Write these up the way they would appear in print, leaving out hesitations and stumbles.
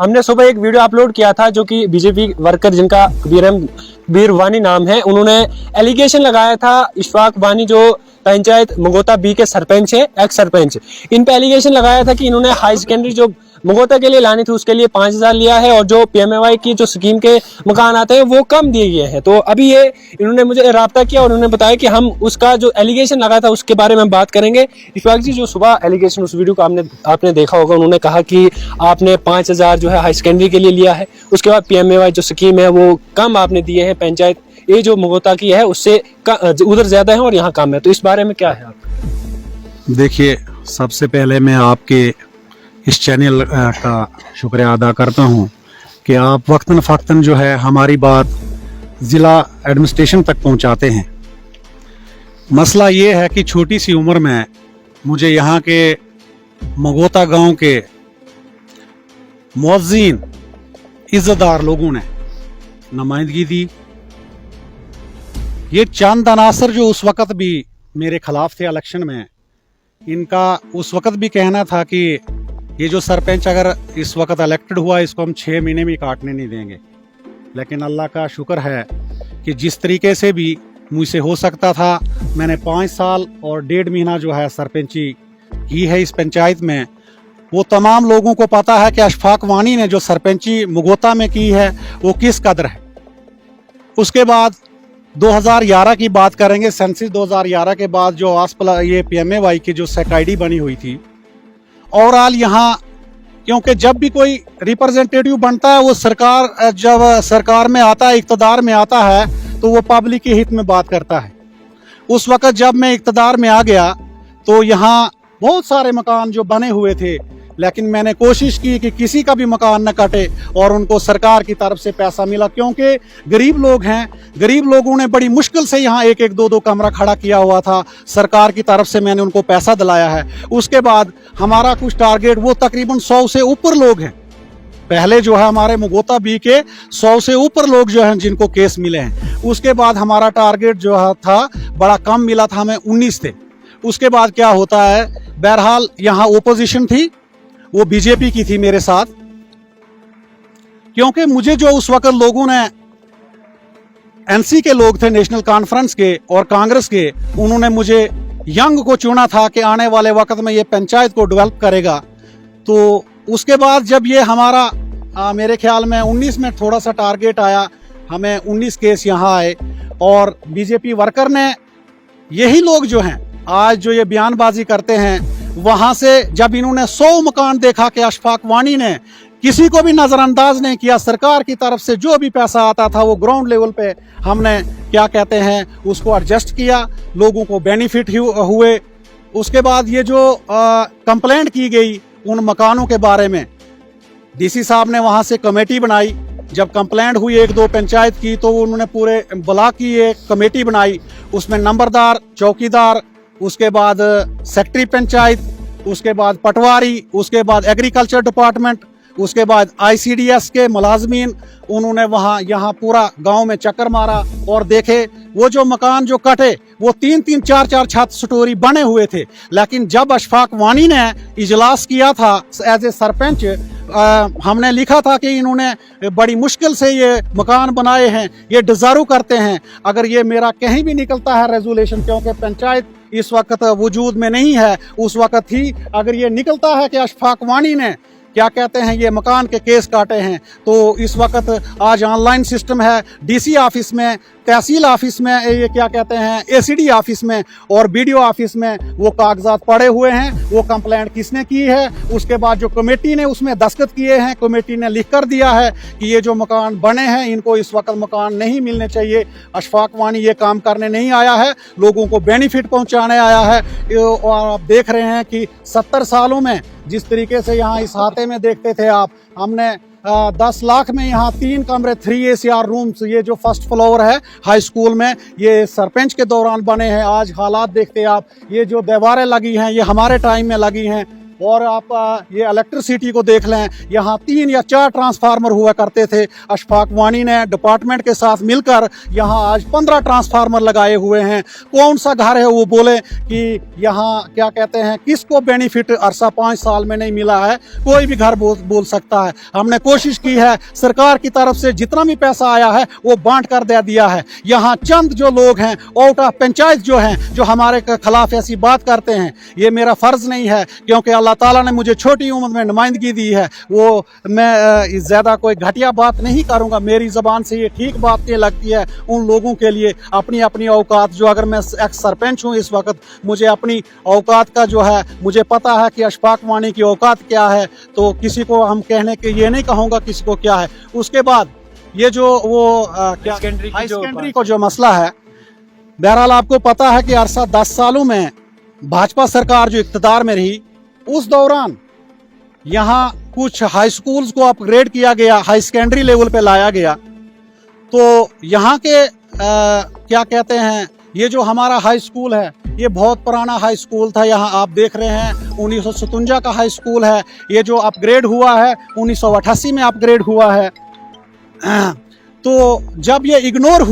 हमने सुबह एक वीडियो अपलोड किया था जो कि बीजेपी वर्कर जिनका कबीर वानी नाम है, उन्होंने एलिगेशन लगाया था इशफाक वानी जो पंचायत मगोता बी के सरपंच है, एक्स सरपंच, इन पे एलिगेशन लगाया था कि इन्होंने हाई सेकेंडरी जो मगोता के लिए लानी थी उसके लिए 5,000 लिया है और जो पीएमएवाई की जो स्कीम के मकान आते हैं वो कम दिए गए हैं। तो अभी ये इन्होंने मुझे राब्ता किया और उन्होंने बताया कि हम उसका जो एलिगेशन लगा था उसके बारे में बात करेंगे। इशफाक जी, जो सुबह एलिगेशन उस वीडियो को आपने देखा होगा, उन्होंने कहा कि आपने 5,000 जो है हाई सेकेंडरी के लिए लिया है, उसके बाद पीएमएवाई जो स्कीम है वो कम आपने दिए हैं, पंचायत ये जो मगोता की है उससे उधर ज्यादा है और यहाँ कम है। तो इस बारे में क्या है आप? देखिए, सबसे पहले मैं आपके इस चैनल का शुक्रिया अदा करता हूं कि आप वक्तन फ़क्तन जो है हमारी बात ज़िला एडमिनिस्ट्रेशन तक पहुंचाते हैं। मसला ये है कि छोटी सी उम्र में मुझे यहाँ के मगोता गांव के मुअज़्ज़िन इज़्ज़तदार लोगों ने नुमाइंदगी दी। ये चंद अनासर जो उस वक़्त भी मेरे खिलाफ थे इलेक्शन में, इनका उस वक़्त भी कहना था कि ये जो सरपंच अगर इस वक्त इलेक्टेड हुआ इसको हम 6 महीने में काटने नहीं देंगे। लेकिन अल्लाह का शुक्र है कि जिस तरीके से भी मुझसे हो सकता था, मैंने 5 साल और 1.5 महीना जो है सरपंची की है इस पंचायत में। वो तमाम लोगों को पता है कि अशफाक वानी ने जो सरपंची मगोता में की है वो किस कदर है। उसके बाद 2011 की बात करेंगे, सेंसिस 2011 के बाद जो ये पीएमएवाई की जो सेकाईडी बनी हुई थी, ओवरऑल यहाँ, क्योंकि जब भी कोई रिप्रेजेंटेटिव बनता है वो सरकार जब सरकार में आता है, इक़्तिदार में आता है, तो वो पब्लिक के हित में बात करता है। उस वक़्त जब मैं इक़्तिदार में आ गया तो यहाँ बहुत सारे मकान जो बने हुए थे, लेकिन मैंने कोशिश की कि किसी का भी मकान न कटे और उनको सरकार की तरफ से पैसा मिला, क्योंकि गरीब लोग हैं। गरीब लोगों ने बड़ी मुश्किल से यहाँ एक एक दो दो कमरा खड़ा किया हुआ था, सरकार की तरफ से मैंने उनको पैसा दिलाया है। उसके बाद हमारा कुछ टारगेट, वो तकरीबन 100 से ऊपर लोग हैं। पहले जो है हमारे मगोता बी के 100 से ऊपर लोग जो हैं जिनको केस मिले हैं। उसके बाद हमारा टारगेट जो था बड़ा कम मिला था, हमें 19 थे। उसके बाद क्या होता है, बहरहाल यहाँ ओपोजिशन थी, वो बीजेपी की थी मेरे साथ, क्योंकि मुझे जो उस वक्त लोगों ने, एनसी के लोग थे, नेशनल कॉन्फ्रेंस के और कांग्रेस के, उन्होंने मुझे यंग को चुना था कि आने वाले वक्त में ये पंचायत को डेवलप करेगा। तो उसके बाद जब ये हमारा मेरे ख्याल में 19 में थोड़ा सा टारगेट आया, हमें 19 केस यहाँ आए और बीजेपी वर्कर ने, यही लोग जो हैं आज जो ये बयानबाजी करते हैं, वहां से जब इन्होंने 100 मकान देखा कि अशफाक वानी ने किसी को भी नजरअंदाज नहीं किया, सरकार की तरफ से जो भी पैसा आता था वो ग्राउंड लेवल पे हमने क्या कहते हैं उसको एडजस्ट किया, लोगों को बेनिफिट हुए। उसके बाद ये जो कंप्लेंट की गई उन मकानों के बारे में, डीसी साहब ने वहां से कमेटी बनाई। जब कंप्लेंट हुई 1-2 पंचायत की, तो उन्होंने पूरे ब्लॉक की एक कमेटी बनाई, उसमें नंबरदार, चौकीदार, उसके बाद सेक्रेटरी पंचायत, उसके बाद पटवारी, उसके बाद एग्रीकल्चर डिपार्टमेंट, उसके बाद आईसीडीएस के मुलाजमीन, उन्होंने वहाँ यहाँ पूरा गांव में चक्कर मारा और देखे वो जो मकान जो कटे वो 3-3, 4-4 छत स्टोरी बने हुए थे। लेकिन जब अशफाक वानी ने इजलास किया था एज ए सरपंच, हमने लिखा था कि इन्होंने बड़ी मुश्किल से ये मकान बनाए हैं, ये डिजर्व करते हैं। अगर ये मेरा कहीं भी निकलता है रेजोल्यूशन, क्योंकि पंचायत इस वक्त वजूद में नहीं है, उस वक्त थी, अगर ये निकलता है कि अशफाक वानी ने क्या कहते हैं ये मकान के केस काटे हैं, तो इस वक्त आज ऑनलाइन सिस्टम है, डीसी ऑफिस में, तहसील ऑफिस में, ये क्या कहते हैं एसीडी ऑफिस में और बीडीओ ऑफिस में वो कागजात पड़े हुए हैं, वो कंप्लेंट किसने की है। उसके बाद जो कमेटी ने उसमें दस्तखत किए हैं, कमेटी ने लिख कर दिया है कि ये जो मकान बने हैं इनको इस वक्त मकान नहीं मिलने चाहिए। अशफाक वानी ये काम करने नहीं आया है, लोगों को बेनिफिट पहुंचाने आया है। और आप देख रहे हैं कि 70 सालों में जिस तरीके से यहाँ इस हाथे में देखते थे आप, हमने 10 लाख में यहाँ 3 कमरे 3 ACR रूम्स, ये जो फर्स्ट फ्लोर है हाई स्कूल में, ये सरपंच के दौरान बने हैं। आज हालात देखते आप, ये जो दीवारें लगी हैं ये हमारे टाइम में लगी हैं। और आप ये इलेक्ट्रिसिटी को देख लें, यहाँ 3 या 4 ट्रांसफार्मर हुआ करते थे। अशफाक वानी ने डिपार्टमेंट के साथ मिलकर यहाँ आज 15 ट्रांसफार्मर लगाए हुए हैं। कौन सा घर है वो बोले कि यहाँ क्या कहते हैं, किसको बेनिफिट अरसा 5 साल में नहीं मिला है, कोई भी घर बोल सकता है। हमने कोशिश की है, सरकार की तरफ से जितना भी पैसा आया है वो बांट कर दे दिया है। यहाँ चंद जो लोग हैं आउट ऑफ पंचायत जो हैं, जो हमारे खिलाफ ऐसी बात करते हैं, ये मेरा फर्ज नहीं है, क्योंकि अल्लाह ताला ने मुझे छोटी उम्र में नुमाइंदगी दी है। वो मैं ज़्यादा कोई घटिया बात नहीं करूँगा, मेरी ज़बान से ये ठीक बात नहीं लगती है उन लोगों के लिए। अपनी अपनी औकात, जो अगर मैं एक्स सरपंच हूँ इस वक्त, मुझे अपनी औकात का जो है मुझे पता है कि अशफाक वानी की औकात क्या है, तो किसी को हम कहने के ये नहीं कहूँगा किसी को क्या है। उसके बाद ये जो वो क्या हाई सेकेंडरी को जो मसला है, बहरहाल आपको पता है कि अरसा 10 सालों में भाजपा सरकार जो इक़्तिदार में रही, उस दौरान यहाँ कुछ हाई स्कूल्स को अपग्रेड किया गया, हाई सेकेंडरी लेवल पे लाया गया। तो यहाँ के क्या कहते हैं, ये जो हमारा हाई स्कूल है ये बहुत पुराना हाई स्कूल था। यहाँ आप देख रहे हैं 1957 का हाई स्कूल है। ये जो अपग्रेड हुआ है 1988 में अपग्रेड हुआ है। तो जब ये इग्नोर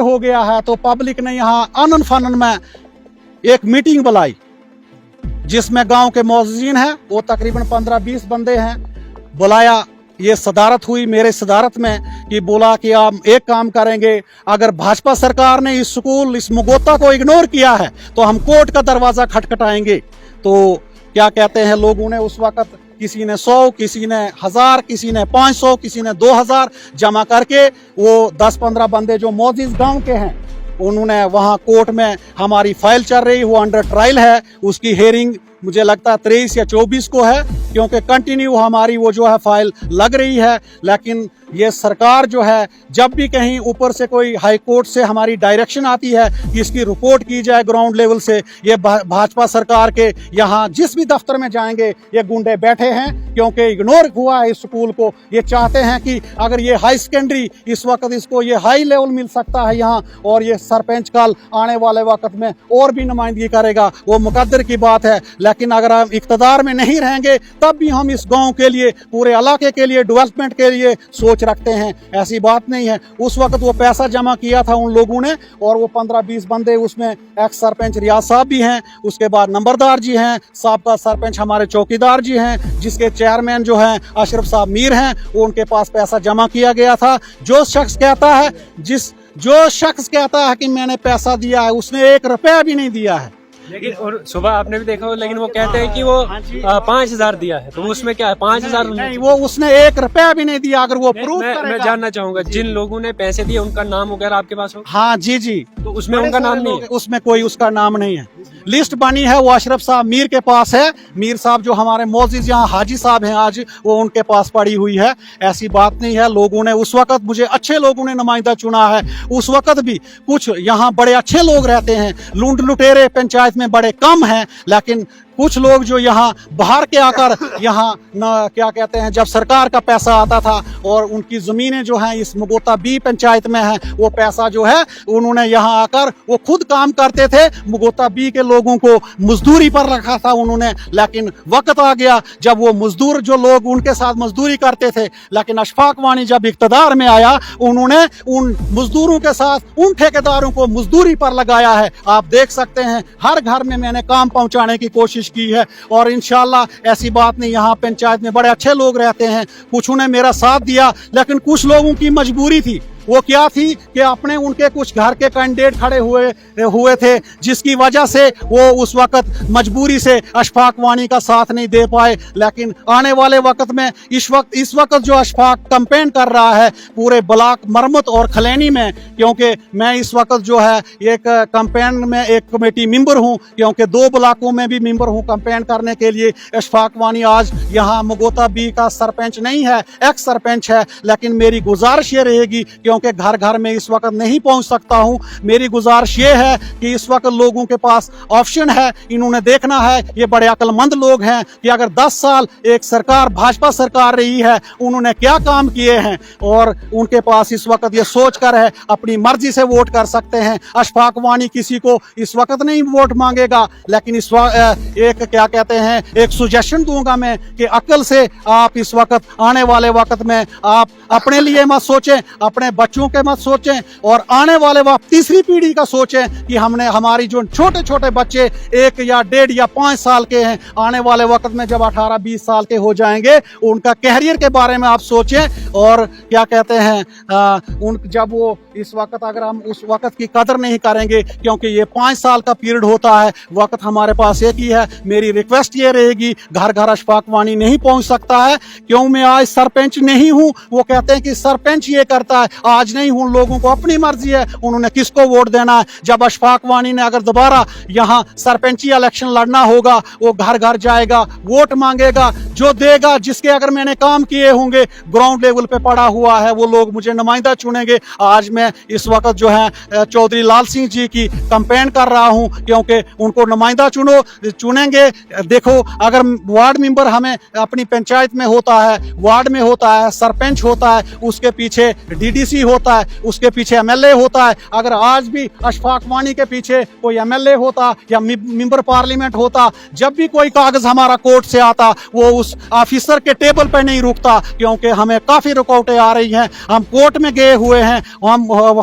हो गया है, तो पब्लिक ने यहाँ आनन फानन में एक मीटिंग बुलाई, जिसमें गांव के मौजूदीन हैं, वो तकरीबन 15-20 बंदे हैं, बुलाया। ये सदारत हुई मेरे सदारत में कि बोला कि आप एक काम करेंगे, अगर भाजपा सरकार ने इस स्कूल, इस मुगोता को इग्नोर किया है तो हम कोर्ट का दरवाज़ा खटखटाएंगे। तो क्या कहते हैं, लोगों ने उस वक्त किसी ने 100, किसी ने 1000, किसी ने 500, किसी ने 2000 जमा करके, वो 10-15 बंदे जो मौजूद गांव के हैं, उन्होंने वहां कोर्ट में, हमारी फाइल चल रही, वो अंडर ट्रायल है, उसकी हेयरिंग मुझे लगता है 23 या 24 को है, क्योंकि कंटिन्यू हमारी वो जो है फाइल लग रही है। लेकिन ये सरकार जो है, जब भी कहीं ऊपर से कोई हाई कोर्ट से हमारी डायरेक्शन आती है कि इसकी रिपोर्ट की जाए ग्राउंड लेवल से, ये भाजपा सरकार के यहाँ जिस भी दफ्तर में जाएंगे ये गुंडे बैठे हैं, क्योंकि इग्नोर हुआ है इस स्कूल को। ये चाहते हैं कि अगर ये हाई सेकेंडरी इस वक्त इसको ये हाई लेवल मिल सकता है यहाँ, और ये सरपंच कल आने वाले वक्त में और भी नुमाइंदगी करेगा, वो मुकद्दर की बात है। लेकिन अगर हम इक़्तिदार में नहीं रहेंगे तब भी हम इस गांव के लिए, पूरे इलाके के लिए, डेवलपमेंट के लिए सोच रखते हैं। ऐसी बात नहीं है। उस वक्त वो पैसा जमा किया था उन लोगों ने, और वो 15-20 बंदे, उसमें एक्स सरपंच रियाज साहब भी हैं, उसके बाद नंबरदार जी हैं, साबका सरपंच हमारे चौकीदार जी हैं, जिसके चेयरमैन जो हैं अशरफ साहब मीर हैं, वो उनके पास पैसा जमा किया गया था। जो शख्स कहता है कि मैंने पैसा दिया है, उसने 1 रुपया भी नहीं दिया है। लेकिन और सुबह आपने भी देखा हो, लेकिन वो कहते हैं कि वो 5000 दिया है, तो उसमें क्या है, 5000 नहीं, वो उसने 1 रुपया भी नहीं दिया। अगर वो प्रूफ करेगा। मैं जानना चाहूंगा जिन लोगों ने पैसे दिए उनका नाम वगैरह आपके पास हो? हाँ जी, तो उसमें उनका नाम नहीं है? उसमें कोई उसका नाम नहीं है। लिस्ट बनी है, वो अशरफ साहब मीर के पास है। मीर साहब जो हमारे मौजूद यहाँ हाजी साहब हैं आज, वो उनके पास पड़ी हुई है। ऐसी बात नहीं है। लोगों ने उस वक्त, मुझे अच्छे लोगों ने नुमाइंदा चुना है। उस वक्त भी कुछ यहाँ बड़े अच्छे लोग रहते हैं, लूट लुटेरे पंचायत में बड़े कम हैं, लेकिन कुछ लोग जो यहाँ बाहर के आकर यहाँ न क्या कहते हैं, जब सरकार का पैसा आता था और उनकी ज़मीनें जो हैं इस मुगोता बी पंचायत में हैं, वो पैसा जो है उन्होंने यहाँ आकर वो खुद काम करते थे। मुगोता बी के लोगों को मजदूरी पर रखा था उन्होंने, लेकिन वक्त आ गया जब वो मजदूर जो लोग उनके साथ मजदूरी करते थे, लेकिन अशफाक वानी जब इक़्तिदार में आया, उन्होंने उन मजदूरों के साथ उन ठेकेदारों को मजदूरी पर लगाया है। आप देख सकते हैं हर घर में मैंने काम पहुँचाने की कोशिश की है, और इंशाल्लाह ऐसी बात नहीं। यहाँ पंचायत में बड़े अच्छे लोग रहते हैं, कुछ ने मेरा साथ दिया, लेकिन कुछ लोगों की मजबूरी थी। वो क्या थी कि अपने उनके कुछ घर के कैंडिडेट खड़े हुए थे, जिसकी वजह से वो उस वक्त मजबूरी से अशफाक वानी का साथ नहीं दे पाए। लेकिन आने वाले वक्त में इस वक्त जो अशफाक कैंपेन कर रहा है पूरे ब्लॉक मरम्मत और खलैनी में, क्योंकि मैं इस वक्त जो है एक कैंपेन में एक कमेटी मेंबर हूँ, क्योंकि 2 ब्लॉकों में भी मेंबर हूँ कैंपेन करने के लिए। अशफाक वानी आज यहाँ मुगोता बी का सरपंच नहीं है, एक्स सरपंच है, लेकिन मेरी गुजारिश ये रहेगी क्योंकि घर घर में इस वक्त नहीं पहुंच सकता हूं। मेरी गुजारिश ये है कि इस वक्त लोगों के पास ऑप्शन है, इन्होंने देखना है, ये बड़े अक्लमंद लोग हैं कि अगर 10 साल एक सरकार भाजपा सरकार रही है, उन्होंने क्या काम किए हैं, और उनके पास इस वक्त ये सोच कर है, अपनी मर्जी से वोट कर सकते हैं। अशफाक वानी किसी को इस वक्त नहीं वोट मांगेगा, लेकिन इस एक क्या कहते हैं, एक सुजेशन दूंगा मैं कि अक्ल से आप इस वक्त आने वाले वक्त में आप अपने लिए मत सोचें, अपने बच्चों के मत सोचें, और आने वाले वक्त तीसरी पीढ़ी का सोचें कि हमने हमारी जो छोटे छोटे बच्चे 1 या 1.5 या 5 साल के हैं, आने वाले वक्त में जब 18-20 साल के हो जाएंगे, उनका कैरियर के बारे में आप सोचें। और क्या कहते हैं, उन जब वो इस वक्त अगर हम उस वक्त की कदर नहीं करेंगे, क्योंकि ये 5 साल का पीरियड होता है, वक्त हमारे पास एक ही है। मेरी रिक्वेस्ट ये रहेगी, घर घर अशफाक वानी नहीं पहुंच सकता है, क्यों मैं आज सरपंच नहीं हूं। वो कहते हैं कि सरपंच ये करता है, आज नहीं हूं, लोगों को अपनी मर्जी है उन्होंने किसको वोट देना है। जब अशफाक वानी ने अगर दोबारा यहाँ सरपंची इलेक्शन लड़ना होगा, वो घर घर जाएगा, वोट मांगेगा, जो देगा, जिसके अगर मैंने काम किए होंगे, ग्राउंड लेवल पे पड़ा हुआ है, वो लोग मुझे नुमाइंदा चुनेंगे। आज मैं इस वक्त जो है चौधरी लाल सिंह जी की कंपेन कर रहा हूं, क्योंकि उनको नुमाइंदा चुनेंगे। देखो, अगर वार्ड मेंबर हमें अपनी पंचायत में होता है, वार्ड में होता है, सरपंच होता है, उसके पीछे डीडीसी होता है, उसके पीछे एमएलए होता है। अगर आज भी अशफाक वानी के पीछे कोई एमएलए होता या मेंबर पार्लियामेंट होता, जब भी कोई कागज हमारा कोर्ट से आता, वो उस ऑफिसर के टेबल पर नहीं रुकता, क्योंकि हमें काफी रुकावटें आ रही हैं। हम कोर्ट में गए हुए हैं,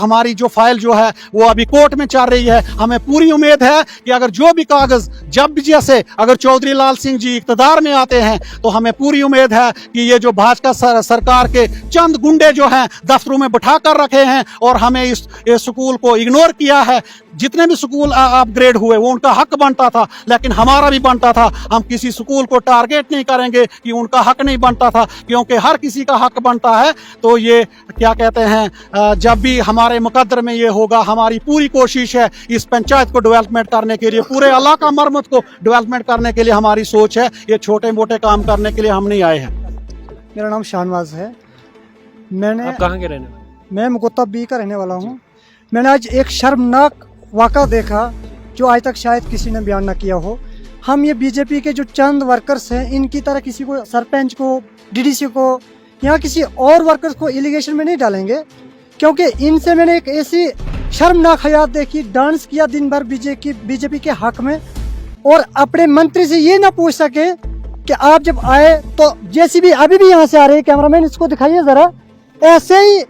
हमारी जो फाइल जो है वो अभी कोर्ट में चल रही है। हमें पूरी उम्मीद है कि अगर जो भी कागज, जब भी जैसे अगर चौधरी लाल सिंह जी इक़्तिदार में आते हैं, तो हमें पूरी उम्मीद है कि ये जो भाजपा सरकार के चंद गुंडे जो हैं दफ्तरों में बिठा कर रखे हैं, और हमें इस स्कूल को इग्नोर किया है। जितने भी स्कूल अपग्रेड हुए वो उनका हक बनता था, लेकिन हमारा भी बनता था। हम किसी स्कूल को टारगेट नहीं करेंगे कि उनका हक नहीं बनता था, क्योंकि हर किसी का हक बनता है। तो ये क्या कहते हैं, जब भी हमारे मुकद्दर में ये होगा, हमारी पूरी कोशिश है इस पंचायत को डेवलपमेंट करने के लिए, पूरे इलाका मरमत को डेवलपमेंट करने के लिए हमारी सोच है। ये छोटे मोटे काम करने के लिए हम नहीं आए हैं। मेरा नाम शाहनवाज है। आप कहाँ के रहने वाले? मैं मुगोता बी का रहने वाला हूँ। मैंने आज एक शर्मनाक वाक़ा देखा, जो आज तक शायद किसी ने बयान न किया हो। हम ये बीजेपी के जो चंद वर्कर्स हैं, इनकी तरह किसी को, सरपंच को, डीडीसी को या किसी और वर्कर्स को एलिगेशन में नहीं डालेंगे, क्योंकि इनसे मैंने एक ऐसी शर्मनाक हयात देखी, डांस किया दिन भर बीजेपी के हक में, और अपने मंत्री से ये ना पूछ सके कि आप जब आए तो जेसीबी अभी भी यहाँ से आ रही है, कैमरामैन इसको दिखाइए जरा, ऐसे ही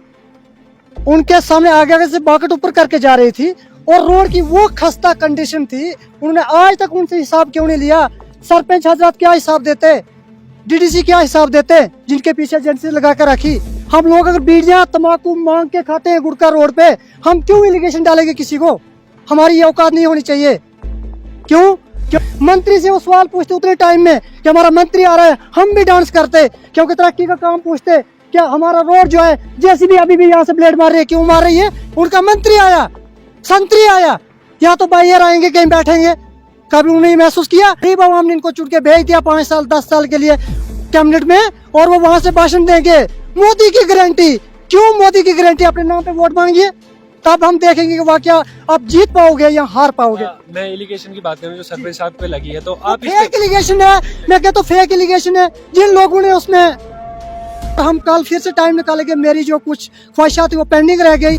उनके सामने आगे से बकेट ऊपर करके जा रही थी, और रोड की वो खस्ता कंडीशन थी। उन्होंने आज तक उनसे हिसाब क्यों नहीं लिया? सरपंच हजरात क्या हिसाब देते, डीडीसी क्या हिसाब देते, जिनके पीछे एजेंसी लगा कर रखी। हम लोग अगर बीड़ियां तंबाकू मांग के खाते हैं गुड़का रोड पे, हम क्यों एलिगेशन डालेंगे किसी को? हमारी ये औकात नहीं होनी चाहिए। क्यों? मंत्री से वो सवाल पूछते उतने टाइम में कि हमारा मंत्री आ रहा है, हम भी डांस करते, क्योंकि तरक्की का काम पूछते, क्या हमारा रोड जो है जैसी भी अभी भी यहाँ से ब्लेड मार रही है, क्यों मार रही है? उनका मंत्री आया, संतरी आया, या तो बाहर आएंगे कहीं बैठेंगे। कभी उन्होंने महसूस किया? गरीब आवाम ने इनको चुन के भेज दिया 5 साल 10 साल के लिए कैबिनेट में, और वो वहां से भाषण देंगे मोदी की गारंटी। क्यों मोदी की गारंटी? अपने नाम पे वोट मांगिए, तब हम देखेंगे कि वाकया आप जीत पाओगे या हार पाओगे। मैं एलिगेशन की बात करूं जो सरपंच साहब पे लगी है, तो आप फेक एलिगेशन है, मैं कहता हूँ फेक एलिगेशन है। जिन लोगों ने उसमें, हम कल फिर से टाइम निकालेंगे, मेरी जो कुछ ख्वाहिशात थी वो पेंडिंग रह गई।